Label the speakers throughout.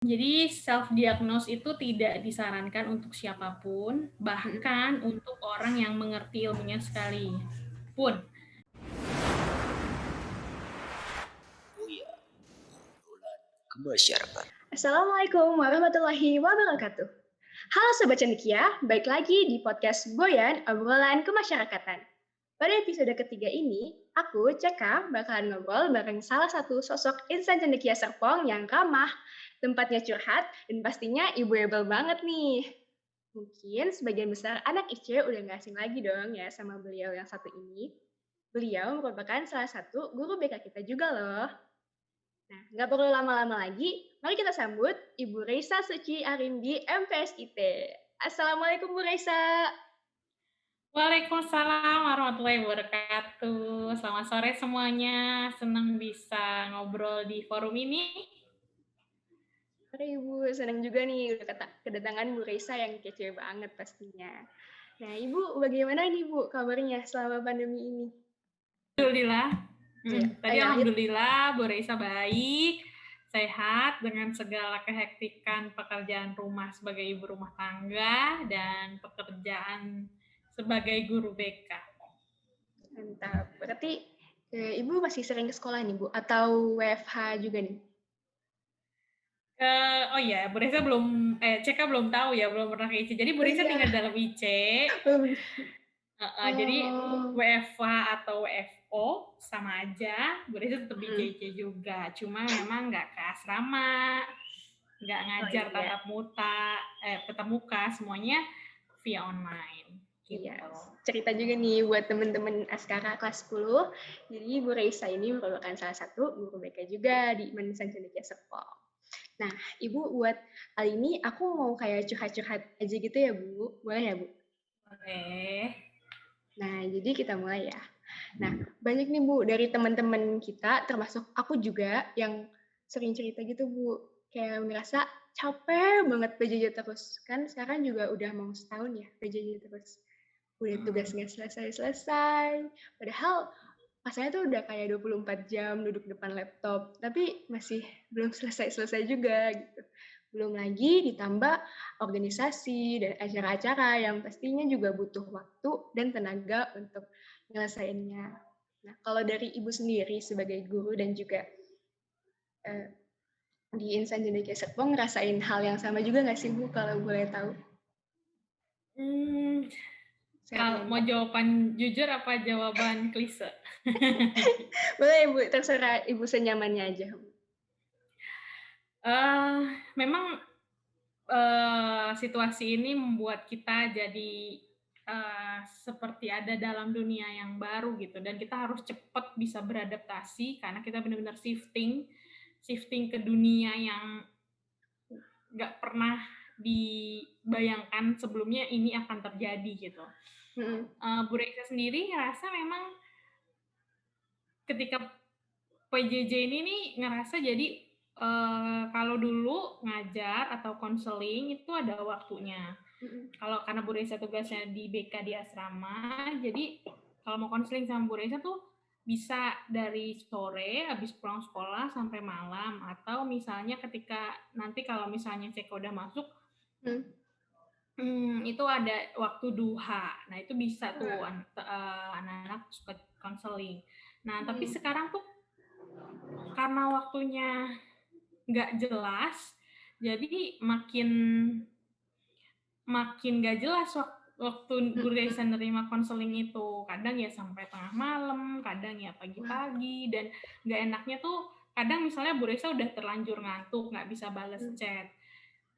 Speaker 1: Jadi self diagnose itu tidak disarankan untuk siapapun,
Speaker 2: Mm-mm.
Speaker 1: bahkan untuk orang yang mengerti ilmunya sekalipun.
Speaker 3: Buya, obrolan kemasyarakatan.
Speaker 2: Assalamualaikum warahmatullahi wabarakatuh. Halo Sobat Cendekia, balik lagi di podcast Boyan, obrolan kemasyarakatan. Pada episode ketiga ini, aku, Ceka, bakalan ngobrol bareng salah satu sosok insan cendekia Serpong yang ramah, tempatnya curhat, dan pastinya ibu-ibu banget nih. Mungkin sebagian besar anak IC udah nggak asing lagi dong ya sama beliau yang satu ini. Beliau merupakan salah satu guru BK kita juga loh. Nah, nggak perlu lama-lama lagi, mari kita sambut Ibu Reisa Suci Arimbi, MPSIT. Assalamualaikum Bu Reisa.
Speaker 1: Waalaikumsalam warahmatullahi wabarakatuh. Selamat sore semuanya. Senang bisa ngobrol di forum ini.
Speaker 2: Sore Ibu, senang juga nih udah kedatangan Bu Reisa yang kece banget pastinya. Nah, Ibu bagaimana nih Bu kabarnya selama pandemi ini?
Speaker 1: Alhamdulillah.
Speaker 2: Iya,
Speaker 1: Tadi
Speaker 2: ya,
Speaker 1: alhamdulillah Bu Reisa baik, sehat dengan segala kehektikan pekerjaan rumah sebagai ibu rumah tangga dan pekerjaan sebagai guru BK.
Speaker 2: mantap. Berarti Ibu masih sering ke sekolah nih Bu, atau WFH juga nih?
Speaker 1: Oh iya, Bu Reza Ceka belum tahu ya, belum pernah ke IC. Jadi Bu
Speaker 2: Oh
Speaker 1: Reza
Speaker 2: iya,
Speaker 1: tinggal dalam IC. Jadi
Speaker 2: oh,
Speaker 1: WFH atau WFO sama aja, Bu Reza tetap di
Speaker 2: mm.
Speaker 1: IC juga. Cuma memang nggak ke asrama, nggak
Speaker 2: Oh
Speaker 1: ngajar
Speaker 2: iya,
Speaker 1: tatap muka, semuanya via online
Speaker 2: iya.
Speaker 1: gitu.
Speaker 2: Cerita juga nih buat teman-teman Askara kelas 10. Jadi Bu Reisa ini merupakan salah satu guru BK juga di Manusan Cendekia Serpong. Nah, Ibu buat kali ini aku mau kayak curhat-curhat aja gitu ya Bu. Boleh ya Bu?
Speaker 1: Oke.
Speaker 2: Nah, jadi kita mulai ya. Nah, banyak nih Bu dari teman-teman kita, termasuk aku juga yang sering cerita gitu Bu. Kayak merasa capek banget PJJ terus. Kan sekarang juga udah mau setahun ya PJJ terus. Udah tugas nggak selesai-selesai. Padahal rasanya tuh udah kayak 24 jam duduk depan laptop, tapi masih belum selesai-selesai juga gitu. Belum lagi ditambah organisasi dan acara-acara yang pastinya juga butuh waktu dan tenaga untuk nyelesainnya. Nah, kalau dari Ibu sendiri sebagai guru dan juga eh, di Insan Cendekia Serpong ngerasain hal yang sama juga nggak sih Bu kalau boleh tahu
Speaker 1: Hmm, Kalau mau
Speaker 2: sehariannya?
Speaker 1: jawaban jujur apa jawaban klise?
Speaker 2: Boleh Bu, terserah Ibu senyamannya aja.
Speaker 1: Eh, Memang situasi ini membuat kita jadi seperti ada dalam dunia yang baru gitu, dan kita harus cepat bisa beradaptasi karena kita benar-benar shifting ke dunia yang nggak pernah dibayangkan sebelumnya ini akan terjadi gitu. Bu Reza sendiri ngerasa memang ketika PJJ ini nih ngerasa jadi kalau dulu ngajar atau konseling itu ada waktunya. Kalau karena Bu Reza tugasnya di BK di asrama, jadi kalau mau konseling sama Bu Reza tuh bisa dari sore habis pulang sekolah sampai malam, atau misalnya ketika nanti kalau misalnya Ceko udah masuk, itu ada waktu duha. Nah, itu bisa tuh anak-anak suka konseling. Nah, tapi sekarang tuh karena waktunya nggak jelas, jadi makin nggak jelas waktu Bu Reza nerima konseling itu. Kadang ya sampai tengah malam, kadang ya pagi-pagi, dan nggak enaknya tuh kadang misalnya Bu Reza udah terlanjur ngantuk, nggak bisa bales chat.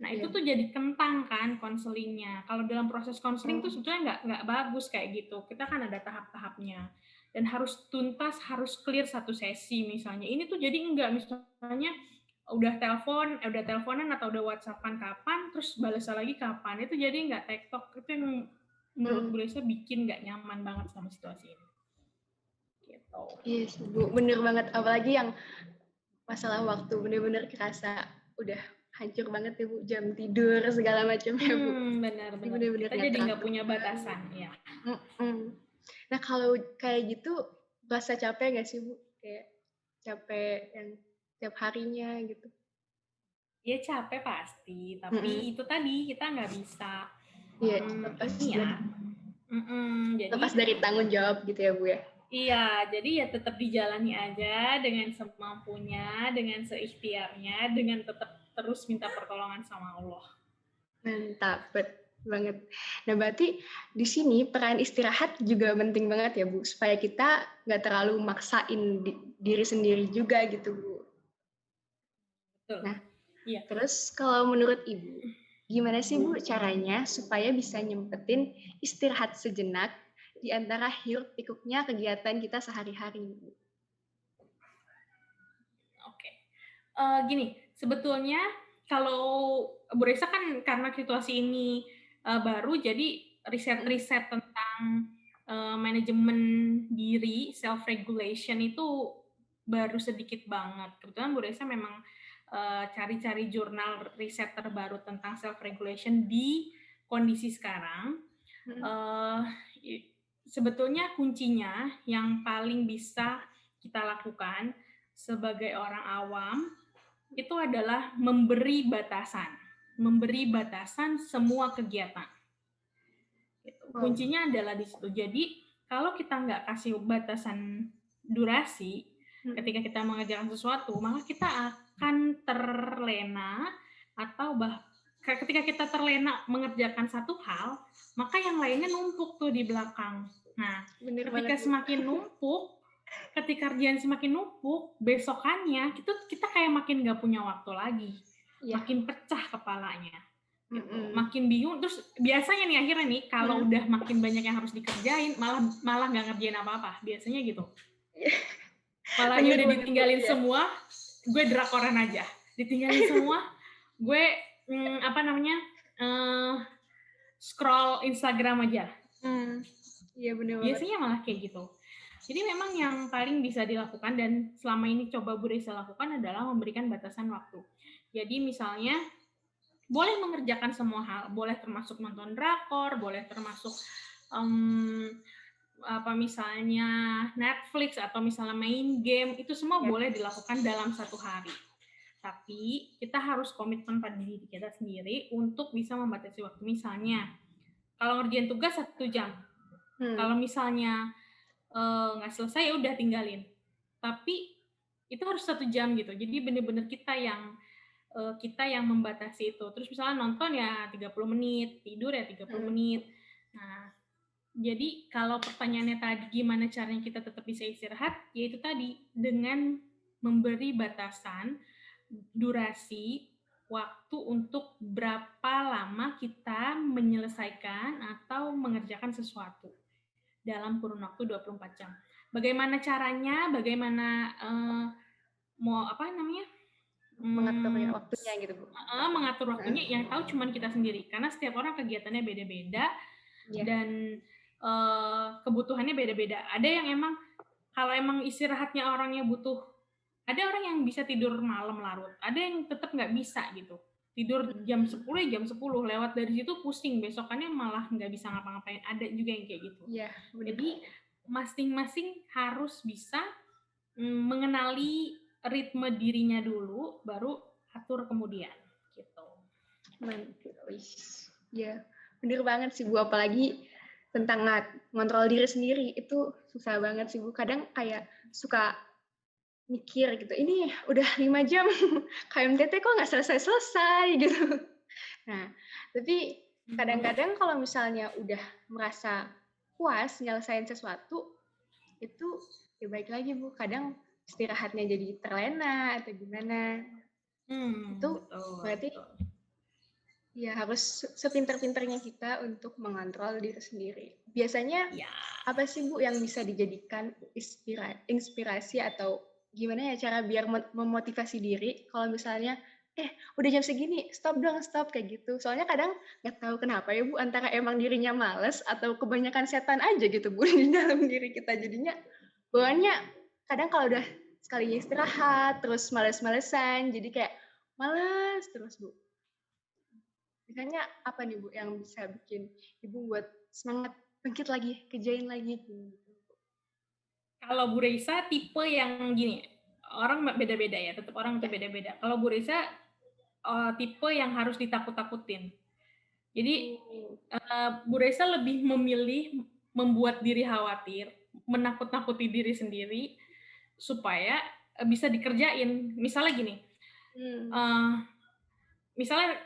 Speaker 1: Nah, itu tuh jadi kentang kan konselingnya. Kalau dalam proses konseling tuh sebetulnya nggak bagus kayak gitu. Kita kan ada tahap-tahapnya. Dan harus tuntas, harus clear satu sesi misalnya. Ini tuh jadi enggak, misalnya udah teleponan atau udah WhatsAppan kapan, terus balas lagi kapan. Itu jadi nggak tektok. Itu yang menurut Bu Reza bikin nggak nyaman banget sama situasi ini. Gitu.
Speaker 2: Iya sih Bu, bener banget. Apalagi yang masalah waktu, bener-bener kerasa udah hancur banget ya Bu, jam tidur segala macam ya Bu. Jadi
Speaker 1: Benar-benar.
Speaker 2: bener-bener
Speaker 1: Kita
Speaker 2: nggak
Speaker 1: jadi nggak
Speaker 2: teratur
Speaker 1: punya
Speaker 2: banget.
Speaker 1: batasan, ya.
Speaker 2: Nah kalau kayak gitu, rasa capek nggak sih Bu? Kayak capek yang tiap harinya gitu.
Speaker 1: Ya capek pasti,
Speaker 2: Mm-mm.
Speaker 1: tapi itu tadi kita nggak bisa
Speaker 2: Iya, lepas
Speaker 1: ini ya.
Speaker 2: dari
Speaker 1: Jadi
Speaker 2: lepas dari tanggung jawab gitu ya Bu ya.
Speaker 1: iya, jadi ya tetap dijalani aja dengan semampunya, dengan seikhtiarnya, dengan tetap terus minta pertolongan sama Allah.
Speaker 2: Mantap, banget. Nah, berarti di sini peran istirahat juga penting banget ya, Bu, supaya kita nggak terlalu maksain diri sendiri juga gitu, Bu.
Speaker 1: Betul.
Speaker 2: Nah,
Speaker 1: Iya.
Speaker 2: terus kalau menurut Ibu, gimana sih, Bu, caranya supaya bisa nyempetin istirahat sejenak di antara hiruk pikuknya kegiatan kita sehari-hari, Bu?
Speaker 1: Oke. Gini, sebetulnya kalau Bu Reza kan karena situasi ini baru, jadi riset-riset tentang manajemen diri, self regulation itu baru sedikit banget. Kebetulan Bu Reza memang cari-cari jurnal riset terbaru tentang self regulation di kondisi sekarang. Sebetulnya kuncinya yang paling bisa kita lakukan sebagai orang awam itu adalah memberi batasan semua kegiatan. Kuncinya adalah di situ. Jadi kalau kita nggak kasih batasan durasi ketika kita mengerjakan sesuatu, maka kita akan terlena atau ketika kita terlena mengerjakan satu hal, maka yang lainnya numpuk tuh di belakang. Nah, ketika semakin numpuk, ketika kerjaan semakin numpuk, besokannya kita kayak makin nggak punya waktu lagi, makin pecah kepalanya, gitu. Makin bingung. Terus biasanya nih akhirnya nih kalau udah makin banyak yang harus dikerjain, malah nggak ngerjain apa-apa, biasanya gitu. Kepalanya udah ditinggalin semua, gue drakoran aja, ditinggalin semua, gue scroll Instagram aja.
Speaker 2: Iya benar.
Speaker 1: Biasanya malah kayak gitu. Jadi memang yang paling bisa dilakukan dan selama ini coba Bu Reza lakukan adalah memberikan batasan waktu. Jadi misalnya boleh mengerjakan semua hal, boleh termasuk nonton drakor, boleh termasuk misalnya Netflix atau misalnya main game, itu semua boleh dilakukan dalam satu hari. Tapi kita harus komitmen pada diri kita sendiri untuk bisa membatasi waktu. Misalnya kalau ngerjain tugas 1 jam, kalau misalnya nggak selesai ya udah tinggalin. Tapi itu harus 1 jam gitu. Jadi bener-bener kita yang membatasi itu. Terus misalnya nonton ya 30 menit, tidur ya 30 menit. Nah, jadi kalau pertanyaannya tadi gimana caranya kita tetap bisa istirahat, yaitu tadi dengan memberi batasan durasi waktu untuk berapa lama kita menyelesaikan atau mengerjakan sesuatu dalam kurun waktu 24 jam. Bagaimana caranya, bagaimana
Speaker 2: mengatur waktunya gitu, Bu.
Speaker 1: Mengatur waktunya yang tahu cuma kita sendiri, karena setiap orang kegiatannya beda-beda dan kebutuhannya beda-beda. Ada yang emang kalau emang istirahatnya orangnya butuh, ada orang yang bisa tidur malam larut, ada yang tetap nggak bisa gitu. Tidur jam 10 ya jam 10, lewat dari situ pusing, besokannya malah nggak bisa ngapa-ngapain. Ada juga yang kayak gitu. Jadi masing-masing harus bisa mengenali ritme dirinya dulu, baru atur kemudian gitu.
Speaker 2: Ya, bener banget sih Bu, apalagi tentang ngontrol diri sendiri itu susah banget sih Bu. Kadang kayak suka mikir gitu, ini udah 5 jam KMTT kok nggak selesai-selesai gitu. Nah, tapi kadang-kadang kalau misalnya udah merasa puas nyelesain sesuatu, itu ya baik lagi Bu, kadang istirahatnya jadi terlena atau gimana. Itu berarti ya harus sepintar-pintarnya kita untuk mengontrol diri sendiri. Biasanya apa sih Bu yang bisa dijadikan inspirasi atau gimana ya cara biar memotivasi diri kalau misalnya udah jam segini, stop kayak gitu. Soalnya kadang nggak tahu kenapa ya Bu, antara emang dirinya males atau kebanyakan setan aja gitu Bu di dalam diri kita. Jadinya bawaannya kadang kalau udah sekalinya istirahat terus males-malesan, jadi kayak males terus Bu. Biasanya apa nih Bu yang bisa bikin Ibu buat semangat bangkit lagi, kerjain lagi gitu?
Speaker 1: Kalau Bu Reza tipe yang gini, orang beda-beda ya, tetap orang itu beda-beda. Kalau Bu Reza tipe yang harus ditakut-takutin. Jadi
Speaker 2: Oh.
Speaker 1: Bu Reza lebih memilih membuat diri khawatir, menakut-nakuti diri sendiri supaya bisa dikerjain. Misalnya gini, misalnya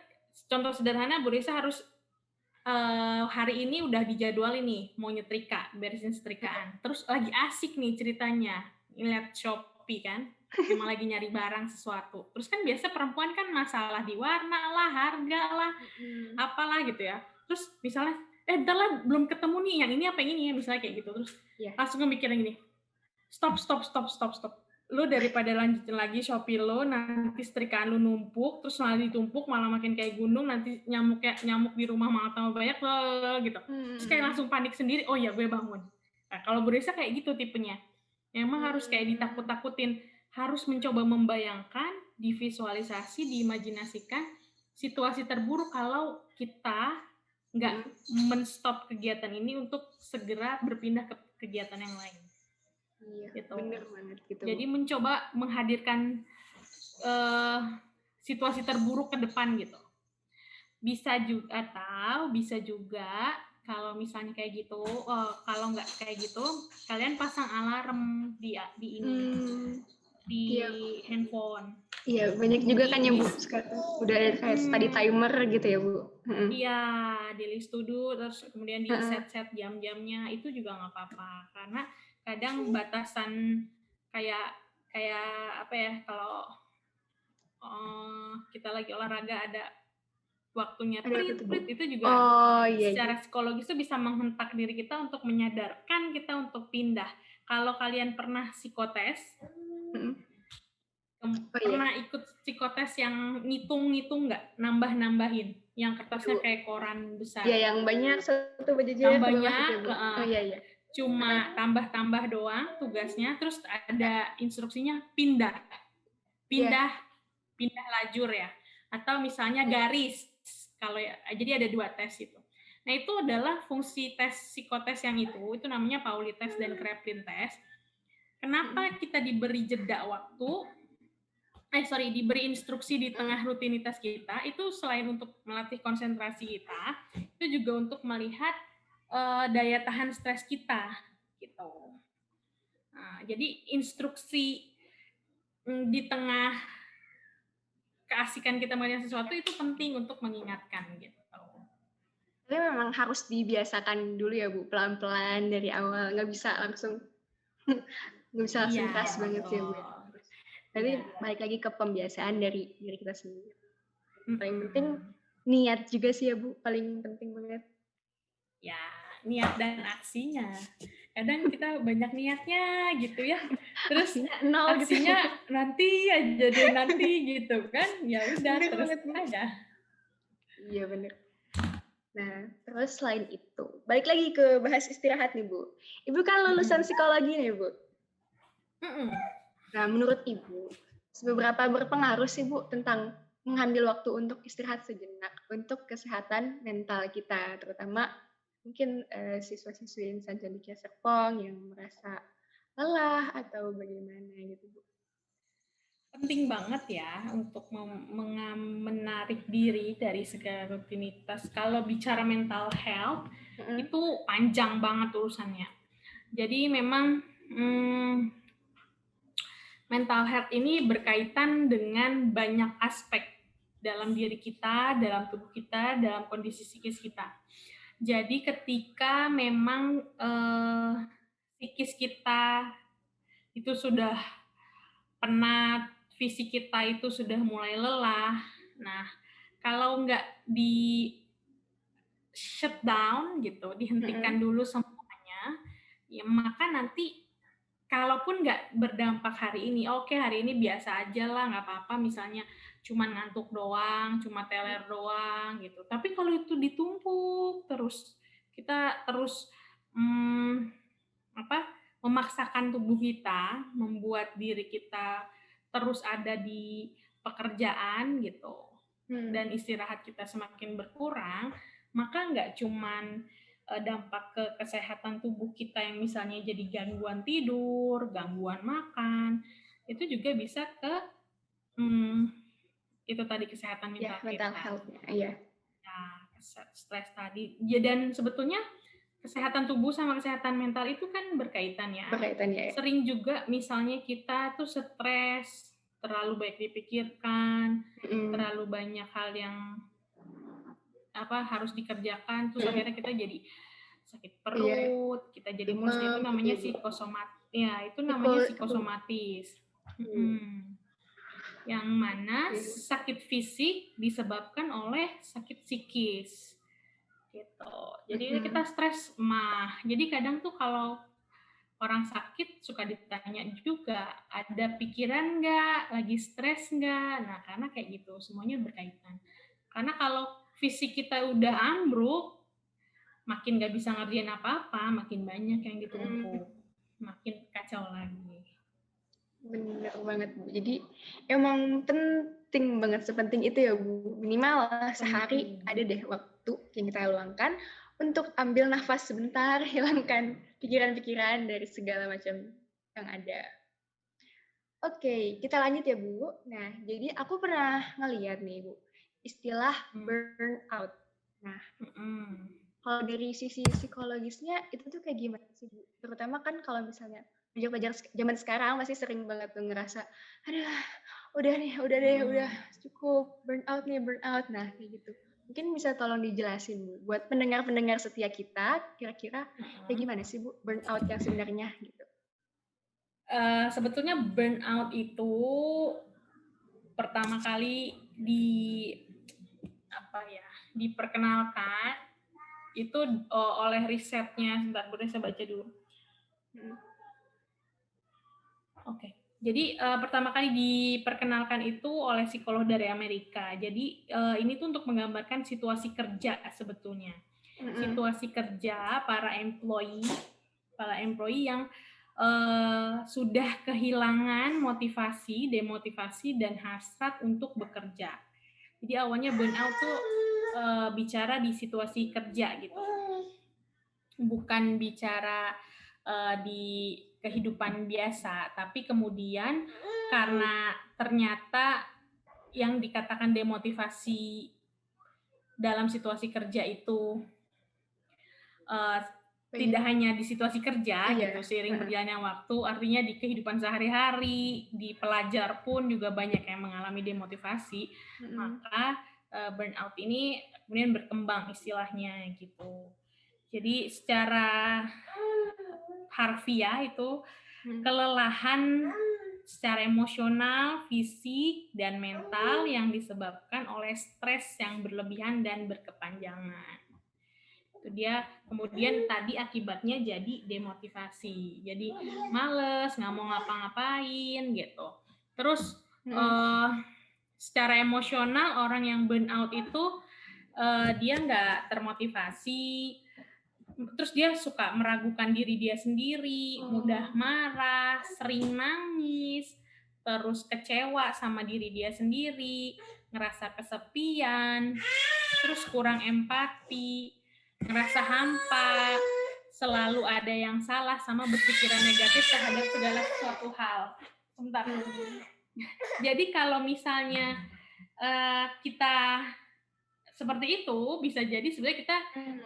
Speaker 1: contoh sederhana Bu Reza harus hari ini udah dijadwalin nih mau nyetrika, beresin setrikaan. Terus lagi asik nih ceritanya, ngeliat Shopee kan, emang lagi nyari barang sesuatu. Terus kan biasa perempuan kan masalah di warna lah, harga lah, apalah gitu ya. Terus misalnya, entar lah belum ketemu nih yang ini apa yang ini ya, misalnya kayak gitu. Terus langsung mikirin gini, stop. Lu daripada lanjutin lagi Shopee lo, nanti setrikaan lu numpuk, terus malah ditumpuk, malah makin kayak gunung, nanti nyamuk di rumah malah tambah banyak gitu. Terus kayak langsung panik sendiri, oh ya gue bangun. Nah, kalau Bu Reza kayak gitu tipenya. Emang harus kayak ditakut-takutin, harus mencoba membayangkan, divisualisasi, diimajinasikan situasi terburuk kalau kita nggak men-stop kegiatan ini untuk segera berpindah ke kegiatan yang lain.
Speaker 2: Iya,
Speaker 1: gitu.
Speaker 2: Bener banget gitu.
Speaker 1: Jadi mencoba menghadirkan situasi terburuk ke depan gitu. Bisa juga kalau misalnya kayak gitu, kalau nggak kayak gitu, kalian pasang alarm di handphone.
Speaker 2: Iya, banyak juga kan yang Bu sekarang udah kayak study timer gitu ya Bu.
Speaker 1: Iya, di list to do, terus kemudian di set jam-jamnya, itu juga nggak apa-apa. Karena kadang batasan kayak apa ya, kalau kita lagi olahraga ada waktunya prit itu juga secara psikologis itu bisa menghentak diri kita untuk menyadarkan kita untuk pindah. Kalau kalian pernah psikotes, pernah ikut psikotes yang ngitung-ngitung nggak? Nambah-nambahin, yang kertasnya kayak koran besar.
Speaker 2: Iya, yang banyak satu berjejer.
Speaker 1: Yang banyak, cuma tambah-tambah doang tugasnya, terus ada instruksinya pindah lajur ya, atau misalnya garis. Kalau jadi ada 2 tes itu. Nah, itu adalah fungsi tes psikotes yang itu namanya Pauli test dan Kraepelin test. Kenapa kita diberi jeda waktu? Diberi instruksi di tengah rutinitas kita, itu selain untuk melatih konsentrasi kita, itu juga untuk melihat daya tahan stres kita gitu. Nah, jadi instruksi di tengah keasikan kita melihat sesuatu itu penting untuk mengingatkan gitu.
Speaker 2: Tapi memang harus dibiasakan dulu ya Bu, pelan-pelan dari awal, nggak bisa langsung keras banget ya Bu. Tapi balik lagi ke pembiasaan dari diri kita sendiri. Paling penting niat juga sih ya Bu, paling penting banget.
Speaker 1: Ya, niat dan aksinya. Kadang kita banyak niatnya gitu ya, terus aksinya nanti aja deh nanti gitu kan, ya udah terus aja.
Speaker 2: Iya bener. Nah, terus selain itu, balik lagi ke bahas istirahat nih Bu. Ibu kan lulusan psikologi nih Bu. Nah, menurut Ibu, seberapa berpengaruh sih Bu tentang mengambil waktu untuk istirahat sejenak untuk kesehatan mental kita, terutama mungkin siswa-siswi insan cendekia Serpong yang merasa lelah atau bagaimana gitu Bu?
Speaker 1: Penting banget ya untuk menarik diri dari segala rutinitas. Kalau bicara mental health, itu panjang banget urusannya. Jadi memang mental health ini berkaitan dengan banyak aspek dalam diri kita, dalam tubuh kita, dalam kondisi psikis kita. Jadi ketika memang psikis kita itu sudah penat, fisik kita itu sudah mulai lelah. Nah, kalau nggak di shut down gitu, dihentikan dulu semuanya, ya maka nanti kalaupun nggak berdampak hari ini, oke hari ini biasa aja lah, nggak apa-apa, misalnya cuma ngantuk doang, cuma teler doang gitu. Tapi kalau itu ditumpuk terus, kita terus memaksakan tubuh kita, membuat diri kita terus ada di pekerjaan gitu, dan istirahat kita semakin berkurang, maka nggak cuman dampak ke kesehatan tubuh kita yang misalnya jadi gangguan tidur, gangguan makan, itu juga bisa ke itu tadi kesehatan
Speaker 2: Ya,
Speaker 1: mental
Speaker 2: mental
Speaker 1: kita.
Speaker 2: health-nya. Iya.
Speaker 1: Nah, stres tadi. Ya, dan sebetulnya kesehatan tubuh sama kesehatan mental itu kan berkaitan ya.
Speaker 2: Berkaitan ya.
Speaker 1: Sering juga misalnya kita tuh stres, terlalu banyak dipikirkan, terlalu banyak hal yang harus dikerjakan, terus akhirnya kita jadi sakit perut, kita jadi mules, itu namanya psikosomatis. Yang mana sakit fisik disebabkan oleh sakit psikis. Gitu. Jadi kita stres mah. Jadi kadang tuh kalau orang sakit suka ditanya juga, ada pikiran nggak, lagi stres nggak? Nah, karena kayak gitu, semuanya berkaitan. Karena kalau fisik kita udah ambruk, makin nggak bisa ngerjain apa-apa, makin banyak yang ditumpuk, makin kacau lagi.
Speaker 2: Bener banget, Bu. Jadi emang penting banget, sepenting itu ya, Bu. Minimal sehari ada deh waktu yang kita luangkan untuk ambil nafas sebentar, hilangkan pikiran-pikiran dari segala macam yang ada. Oke, kita lanjut ya, Bu. Nah, jadi aku pernah ngeliat nih, Bu, istilah burnout. Nah, kalau dari sisi psikologisnya itu tuh kayak gimana sih, Bu? Terutama kan kalau misalnya pelajar-pelajar zaman sekarang masih sering banget tuh ngerasa, aduh, udah cukup, burnout. Nah, kayak gitu. Mungkin bisa tolong dijelasin, Bu, buat pendengar-pendengar setia kita, kira-kira kayak gimana sih, Bu, burnout yang sebenarnya gitu?
Speaker 1: Sebetulnya burnout itu pertama kali diperkenalkan itu oleh risetnya. Sebentar, boleh saya baca dulu. Oke. Jadi pertama kali diperkenalkan itu oleh psikolog dari Amerika. Jadi ini tuh untuk menggambarkan situasi kerja sebetulnya. Situasi kerja para employee yang sudah kehilangan motivasi, demotivasi, dan hasrat untuk bekerja. Jadi awalnya burnout tuh bicara di situasi kerja gitu. Bukan bicara di kehidupan biasa, tapi kemudian karena ternyata yang dikatakan demotivasi dalam situasi kerja itu tidak hanya di situasi kerja gitu, seiring berjalannya waktu, artinya di kehidupan sehari-hari, di pelajar pun juga banyak yang mengalami demotivasi, maka burnout ini kemudian berkembang istilahnya gitu. Jadi secara harfiah itu kelelahan secara emosional, fisik, dan mental yang disebabkan oleh stres yang berlebihan dan berkepanjangan. Itu dia. Kemudian tadi akibatnya jadi demotivasi, jadi males, nggak mau ngapa-ngapain gitu. Terus secara emosional orang yang burnout itu dia nggak termotivasi, terus dia suka meragukan diri dia sendiri, mudah marah, sering nangis, terus kecewa sama diri dia sendiri, ngerasa kesepian, terus kurang empati, ngerasa hampa, selalu ada yang salah, sama berpikiran negatif terhadap segala sesuatu hal. Sebentar. Jadi kalau misalnya kita seperti itu, bisa jadi sebenarnya kita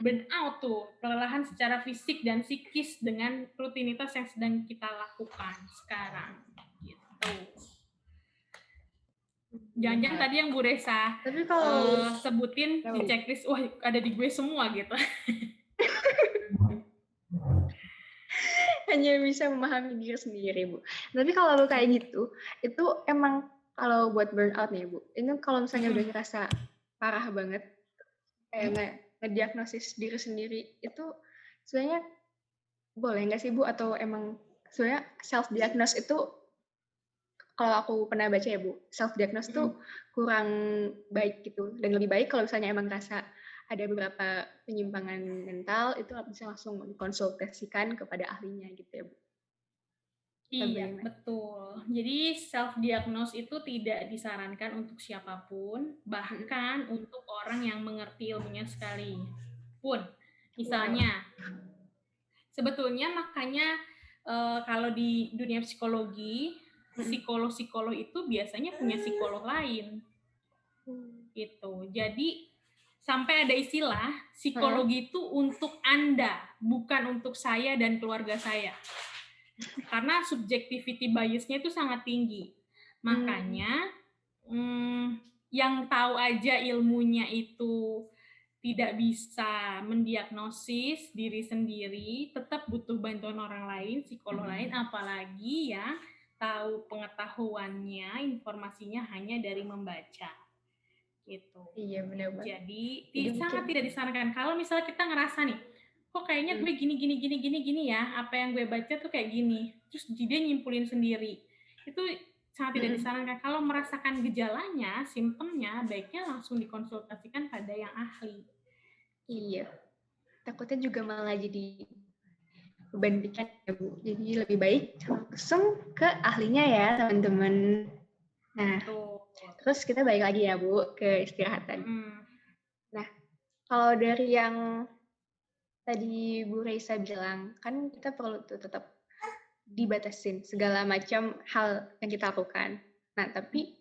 Speaker 1: burnout tuh, kelelahan secara fisik dan psikis dengan rutinitas yang sedang kita lakukan sekarang. Gitu. Jangan-jangan tadi yang Bu Resa sebutin di checklist, wah ada di gue semua gitu.
Speaker 2: Hanya bisa memahami diri sendiri, Bu. Tapi kalau kayak gitu, itu emang kalau buat burnout nih, Bu, ini kalau misalnya udah ngerasa parah banget, kayak ngediagnosis diri sendiri, itu sebenarnya boleh nggak sih, Bu? Atau emang sebenarnya self-diagnose itu, kalau aku pernah baca ya, Bu, self-diagnose itu kurang baik gitu. Dan lebih baik kalau misalnya emang ngerasa ada beberapa penyimpangan mental, itu bisa langsung dikonsultasikan kepada ahlinya gitu ya, Bu.
Speaker 1: Iya, betul. Jadi self-diagnose itu tidak disarankan untuk siapapun, bahkan untuk orang yang mengerti ilmunya sekalipun. Misalnya, sebetulnya makanya kalau di dunia psikologi, psikolog-psikolog itu biasanya punya psikolog lain. Gitu. Jadi sampai ada istilah
Speaker 2: Heeh.
Speaker 1: psikologi itu untuk Anda, bukan untuk saya dan keluarga saya. Karena subjectivity bias-nya itu sangat tinggi. Makanya yang tahu aja ilmunya itu tidak bisa mendiagnosis diri sendiri, tetap butuh bantuan orang lain, psikolog lain, apalagi yang tahu pengetahuannya, informasinya hanya dari membaca. Gitu.
Speaker 2: Iya benar banget.
Speaker 1: Jadi
Speaker 2: Jadi
Speaker 1: sangat
Speaker 2: mungkin
Speaker 1: tidak disarankan kalau misalnya kita ngerasa nih, kok kayaknya gue gini ya, apa yang gue baca tuh kayak gini, terus dia nyimpulin sendiri. Itu sangat tidak disarankan. Kalau merasakan gejalanya, simptomnya, baiknya langsung dikonsultasikan pada yang ahli.
Speaker 2: iya. Takutnya juga malah jadi beban pikiran ya Bu. Jadi lebih baik langsung ke ahlinya ya teman-teman. Nah,
Speaker 1: Tuh.
Speaker 2: terus kita balik lagi ya Bu ke istirahatan. Nah, kalau dari yang tadi Bu Reisa bilang, kan kita perlu tuh tetap dibatasin segala macam hal yang kita lakukan. Nah, tapi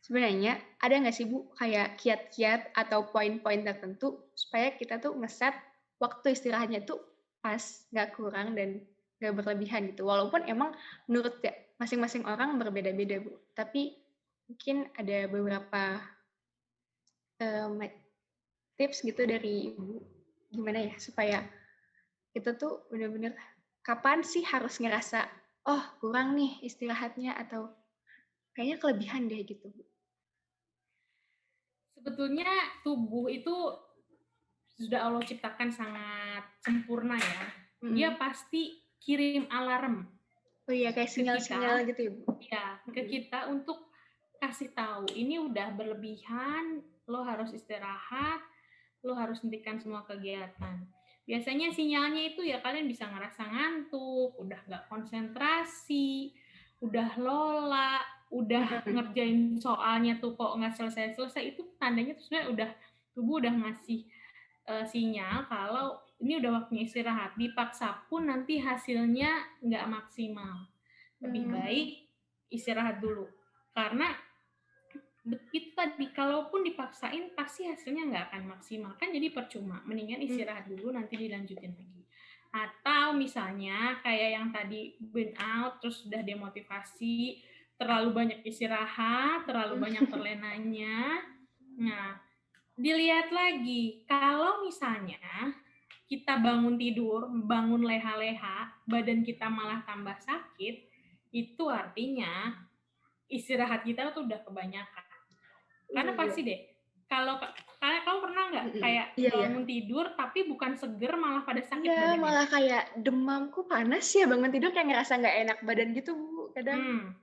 Speaker 2: sebenarnya ada nggak sih Bu kayak kiat-kiat atau poin-poin tertentu supaya kita tuh ngeset waktu istirahatnya tuh pas, nggak kurang dan nggak berlebihan gitu. Walaupun emang menurut masing-masing orang berbeda-beda Bu. Tapi mungkin ada beberapa tips gitu dari Ibu gimana ya supaya kita tuh benar-benar kapan sih harus ngerasa oh kurang nih istirahatnya atau kayaknya kelebihan deh gitu Bu.
Speaker 1: Sebetulnya tubuh itu sudah Allah ciptakan sangat sempurna ya. Dia pasti kirim alarm.
Speaker 2: Oh iya kayak sinyal-sinyal gitu ya Bu.
Speaker 1: Iya, ke kita untuk kasih tahu ini udah berlebihan, lo harus istirahat, lo harus hentikan semua kegiatan. Biasanya sinyalnya itu ya kalian bisa ngerasa ngantuk, udah nggak konsentrasi, udah lola, udah ngerjain soalnya tuh kok nggak selesai-selesai, itu tandanya tuh sebenarnya udah tubuh udah ngasih sinyal kalau ini udah waktunya istirahat. Dipaksa pun nanti hasilnya nggak maksimal. Lebih baik istirahat dulu. Karena itu tadi, kalaupun dipaksain pasti hasilnya nggak akan maksimal. Kan jadi percuma. Mendingan istirahat dulu, nanti dilanjutin lagi. Atau misalnya kayak yang tadi burn out, terus udah demotivasi, terlalu banyak istirahat, terlalu banyak terlenanya. Nah, dilihat lagi, kalau misalnya kita bangun tidur, bangun leha-leha, badan kita malah tambah sakit, itu artinya istirahat kita tuh udah kebanyakan. Karena pasti deh, kalau kamu pernah nggak kayak bangun tidur tapi bukan seger malah pada sakit badannya?
Speaker 2: Iya, malah kayak demam, kok panas ya bangun tidur kayak ngerasa nggak enak badan gitu Bu kadang.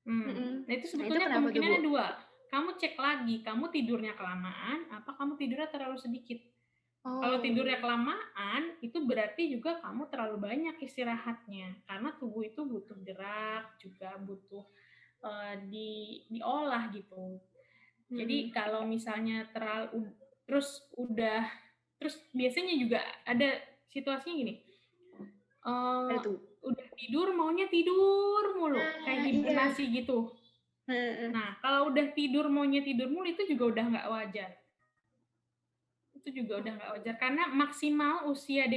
Speaker 1: Nah itu sebetulnya kemungkinannya dua. Kamu cek lagi, kamu tidurnya kelamaan, apa kamu tidurnya terlalu sedikit. Kalau tidurnya kelamaan, itu berarti juga kamu terlalu banyak istirahatnya. Karena tubuh itu butuh gerak, juga butuh diolah gitu. Jadi kalau misalnya terus biasanya juga ada situasinya gini. Udah tidur maunya tidur mulu, kayak hibernasi gitu. Nah, kalau udah tidur maunya tidur mulu itu juga udah nggak wajar. Itu juga udah nggak wajar karena maksimal usia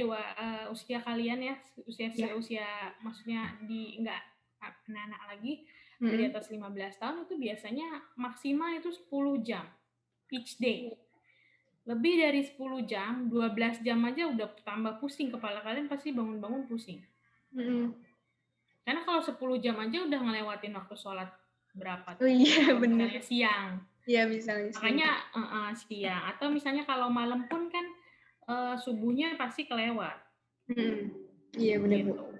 Speaker 1: usia kalian ya, usia maksudnya nggak anak-anak lagi, di atas 15 tahun itu biasanya maksimal itu 10 jam each day. Lebih dari 10 jam, 12 jam aja udah tambah pusing, kepala kalian pasti bangun-bangun pusing. Karena kalau 10 jam aja udah ngelewatin waktu sholat berapa tuh?
Speaker 2: Oh iya benar.
Speaker 1: Misalnya siang.
Speaker 2: Iya misalnya
Speaker 1: makanya siang. Atau misalnya kalau malam pun kan subuhnya pasti kelewat.
Speaker 2: Iya benar gitu. Bu.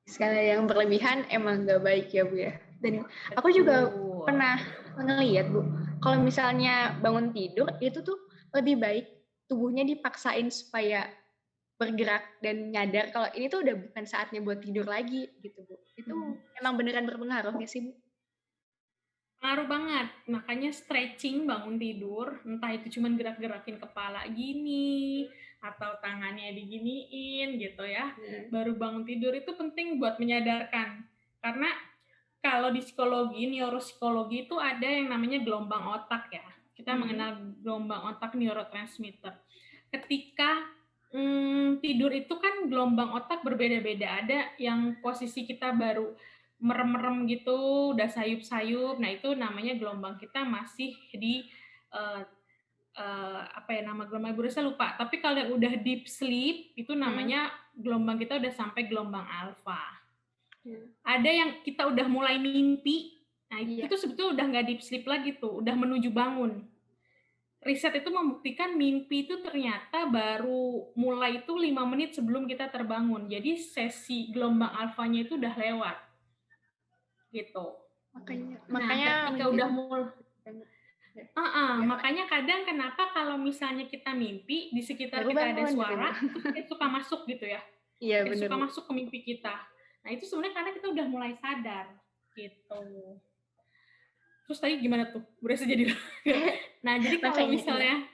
Speaker 2: Sekali yang berlebihan emang nggak baik ya Bu ya. Dan aku juga pernah ngeliat Bu, kalau misalnya bangun tidur itu tuh lebih baik tubuhnya dipaksain supaya bergerak dan nyadar kalau ini tuh udah bukan saatnya buat tidur lagi gitu Bu. Itu emang beneran berpengaruh nggak sih Bu?
Speaker 1: Pengaruh banget, makanya stretching bangun tidur, entah itu cuma gerak-gerakin kepala gini, atau tangannya diginiin gitu ya, baru bangun tidur itu penting buat menyadarkan. Karena kalau di psikologi, neuropsikologi itu ada yang namanya gelombang otak ya. Kita mengenal gelombang otak neurotransmitter. Ketika tidur itu kan gelombang otak berbeda-beda. Ada yang posisi kita baru merem-merem gitu, udah sayup-sayup. Nah, itu namanya gelombang kita masih di nama gelombang Ibu Resa lupa. Tapi kalau yang udah deep sleep itu namanya gelombang kita udah sampai gelombang alfa. Ada yang kita udah mulai mimpi. Nah, itu sebetulnya udah nggak deep sleep lagi tuh, udah menuju bangun. Riset itu membuktikan mimpi itu ternyata baru mulai itu 5 menit sebelum kita terbangun. Jadi sesi gelombang alfanya itu udah lewat. Gitu. Makanya ketika udah mulai makanya kadang kenapa kalau misalnya kita mimpi di sekitar kita ada suara, kita suka masuk gitu ya.
Speaker 2: Iya,
Speaker 1: benar. Suka masuk ke mimpi kita. Nah, itu sebenarnya karena kita udah mulai sadar gitu. Terus tadi gimana tuh? Berasa jadi Nah, jadi kalau misalnya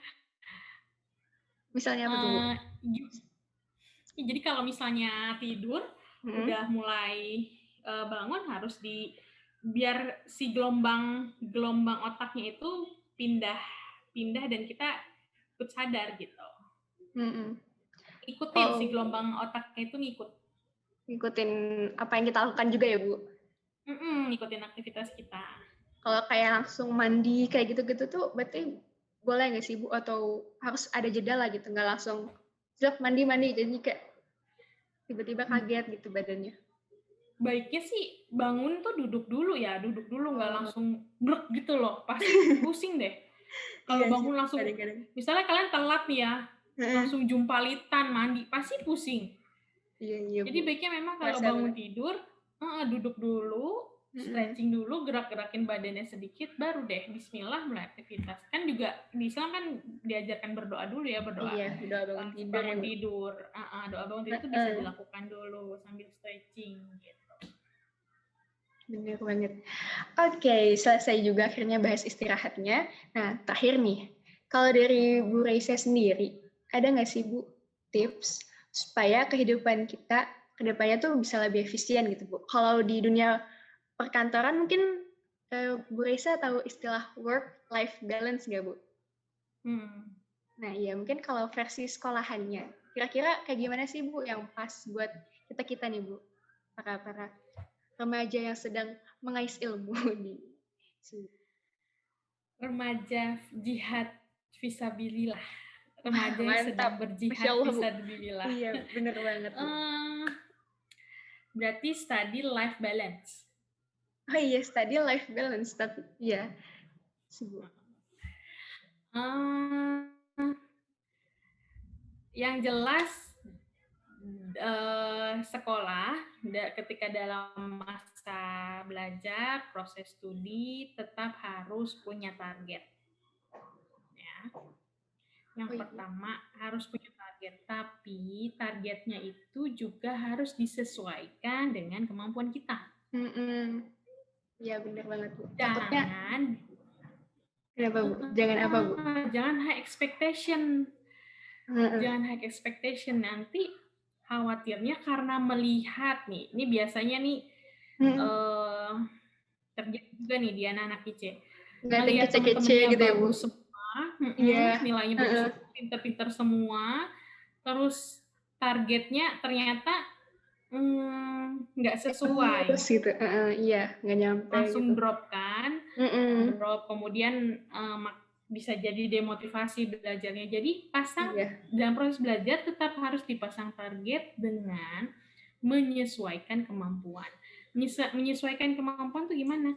Speaker 2: apa tuh?
Speaker 1: Jadi kalau misalnya tidur udah mulai bangun harus biar si gelombang otaknya itu pindah dan kita ikut sadar gitu. Ikutin si gelombang otaknya itu
Speaker 2: ngikutin apa yang kita lakukan juga ya, Bu?
Speaker 1: Ngikutin aktivitas kita.
Speaker 2: Kalau kayak langsung mandi kayak gitu-gitu tuh berarti boleh nggak sih, Bu? Atau harus ada jeda lah gitu, nggak langsung mandi jadi kayak tiba-tiba kaget gitu badannya?
Speaker 1: Baiknya sih bangun tuh duduk dulu nggak langsung brek gitu loh, pasti pusing deh. Kalau bangun langsung, misalnya kalian telat nih ya, langsung jumpalitan mandi, pasti pusing.
Speaker 2: Iya,
Speaker 1: jadi baiknya memang kalau bangun tidur, duduk dulu, stretching dulu, gerak-gerakin badannya sedikit, baru deh bismillah mulai aktivitas. Kan juga di Islam kan diajarkan berdoa dulu ya, berdoa.
Speaker 2: Iya, doa bangun tidur.
Speaker 1: Doa bangun tidur itu bisa dilakukan dulu sambil stretching gitu.
Speaker 2: Bener banget. Oke, selesai juga akhirnya bahas istirahatnya. Nah, terakhir nih, kalau dari Bu Raisa sendiri, ada nggak sih Bu tips supaya kehidupan kita kedepannya tuh bisa lebih efisien gitu Bu? Kalau di dunia perkantoran mungkin Bu Raisa tahu istilah work-life balance nggak Bu? Nah iya, mungkin kalau versi sekolahannya, kira-kira kayak gimana sih Bu yang pas buat kita nih Bu, para remaja yang sedang mengais ilmu di sini.
Speaker 1: Remaja jihad fisabilillah. Remaja yang sedang berjihad fisabilillah.
Speaker 2: Iya, bener banget.
Speaker 1: Berarti study life balance.
Speaker 2: Oh iya, study life balance, tapi iya.
Speaker 1: Yang jelas sekolah ketika dalam masa belajar, proses studi tetap harus punya target. Ya. Yang pertama harus punya target, tapi targetnya itu juga harus disesuaikan dengan kemampuan kita.
Speaker 2: Iya benar banget Bu.
Speaker 1: Kenapa Bu? Jangan apa Bu? Jangan high expectation. Jangan high expectation, nanti khawatirnya karena melihat nih, ini biasanya nih terjadi juga nih di anak-anak IC. Melihat teman-temannya gitu bagus ya, semua, nilainya bagus, pinter-pinter semua, terus targetnya ternyata nggak sesuai.
Speaker 2: Gitu. Iya, nggak nyampe.
Speaker 1: Langsung gitu. Drop kan, drop, kemudian bisa jadi demotivasi belajarnya. Jadi dalam proses belajar tetap harus dipasang target dengan menyesuaikan kemampuan. Menyesuaikan kemampuan itu gimana?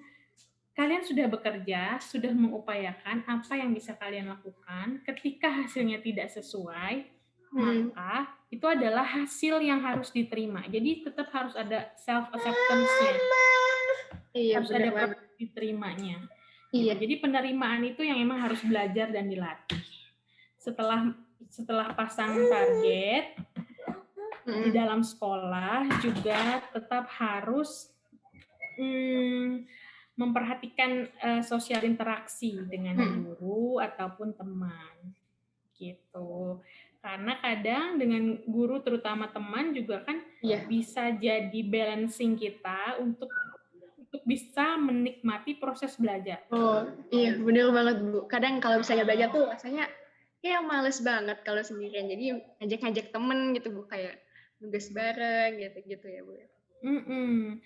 Speaker 1: Kalian sudah bekerja, sudah mengupayakan apa yang bisa kalian lakukan. Ketika hasilnya tidak sesuai, maka itu adalah hasil yang harus diterima. Jadi tetap harus ada self acceptance-nya. Harus ada proses diterimanya. Iya. Jadi penerimaan itu yang emang harus belajar dan dilatih. Setelah pasang target di dalam sekolah juga tetap harus memperhatikan sosial interaksi dengan guru ataupun teman gitu. Karena kadang dengan guru terutama teman juga kan bisa jadi balancing kita untuk untuk bisa menikmati proses belajar.
Speaker 2: Oh, iya bener banget Bu. Kadang kalau misalnya belajar tuh rasanya kayak males banget kalau sendirian. Jadi ngajak-ngajak temen gitu Bu, kayak nugas bareng gitu-gitu ya Bu.
Speaker 1: Mm-mm.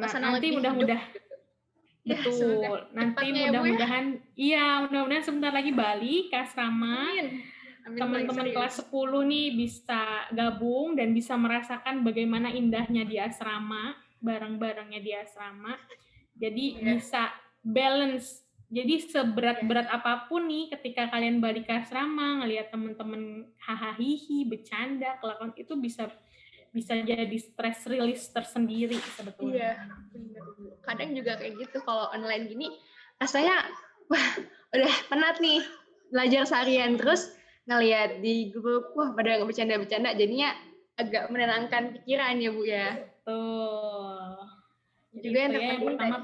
Speaker 1: Nah,
Speaker 2: Suasana
Speaker 1: nanti
Speaker 2: lebih hidup
Speaker 1: mudah-mudahan
Speaker 2: gitu. Ya, semoga
Speaker 1: betul. Nanti
Speaker 2: cepatnya ya Bu ya.
Speaker 1: mudah-mudahan iya, mudah-mudahan sebentar lagi balik ke asrama.
Speaker 2: Amin. Amin Bu,
Speaker 1: Teman-teman kelas
Speaker 2: serius.
Speaker 1: 10 nih bisa gabung dan bisa merasakan bagaimana indahnya di asrama, bareng-barengnya di asrama. Jadi
Speaker 2: Iya.
Speaker 1: bisa balance. Jadi
Speaker 2: Iya.
Speaker 1: seberat-berat apapun nih ketika kalian balik ke asrama, ngelihat teman-teman hahaha bercanda, kelakuan itu bisa jadi stress release tersendiri
Speaker 2: Iya,
Speaker 1: sebetulnya.
Speaker 2: bener Bu. Kadang juga kayak gitu kalau online gini, rasanya wah udah penat nih belajar seharian terus ngelihat di grup, wah pada bercanda-bercanda jadinya agak menenangkan pikiran ya Bu ya.
Speaker 1: Betul. Jadi
Speaker 2: Juga
Speaker 1: itu
Speaker 2: yang
Speaker 1: ya yang
Speaker 2: terpenting
Speaker 1: pertama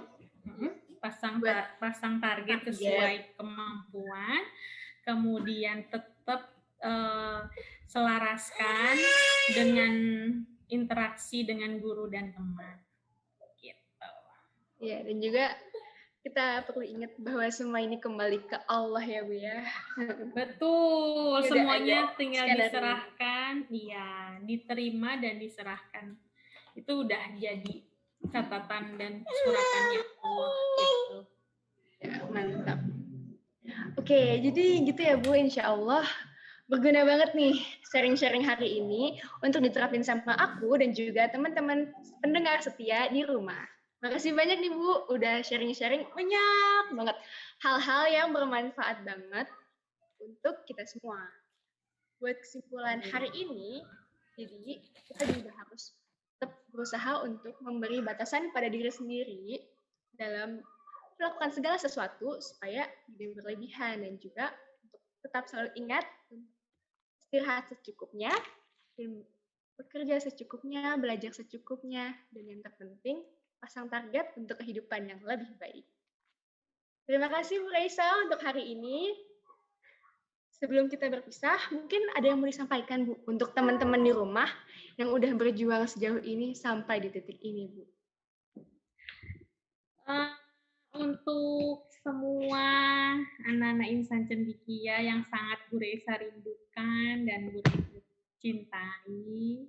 Speaker 2: tadi buat
Speaker 1: pasang target sesuai kemampuan, kemudian tetap selaraskan dengan interaksi dengan guru dan teman. Gitu.
Speaker 2: ya, dan juga kita perlu ingat bahwa semua ini kembali ke Allah ya Bu ya.
Speaker 1: Betul,
Speaker 2: Ini udah ada
Speaker 1: semuanya tinggal
Speaker 2: skenario.
Speaker 1: diserahkan, iya, diterima dan diserahkan. Itu udah jadi catatan dan suratannya Allah gitu.
Speaker 2: Ya, mantap. Oke, jadi gitu ya Bu, insya Allah berguna banget nih sharing-sharing hari ini untuk diterapin sama aku dan juga teman-teman pendengar setia di rumah. Makasih banyak nih Bu, udah sharing-sharing banyak banget hal-hal yang bermanfaat banget untuk kita semua. Buat kesimpulan hari ini, jadi kita juga harus tetap berusaha untuk memberi batasan pada diri sendiri dalam melakukan segala sesuatu supaya tidak berlebihan dan juga untuk tetap selalu ingat istirahat secukupnya, dan bekerja secukupnya, belajar secukupnya, dan yang terpenting pasang target untuk kehidupan yang lebih baik. Terima kasih Bu Raisa untuk hari ini. Sebelum kita berpisah, mungkin ada yang mau disampaikan Bu untuk teman-teman di rumah yang udah berjuang sejauh ini sampai di titik ini Bu.
Speaker 1: Untuk semua anak-anak insan cendikia yang sangat Bu Reza rindukan dan Bu Reza cintai,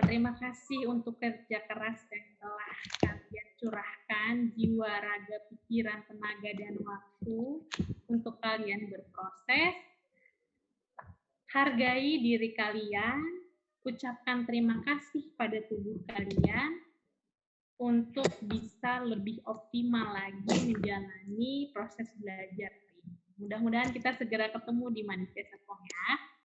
Speaker 1: terima kasih untuk kerja keras yang telah kalian curahkan, jiwa, raga, pikiran, tenaga, dan waktu untuk kalian berproses. Hargai diri kalian, ucapkan terima kasih pada tubuh kalian untuk bisa lebih optimal lagi menjalani proses belajar ini. Mudah-mudahan kita segera ketemu di Manifest Sepong ya.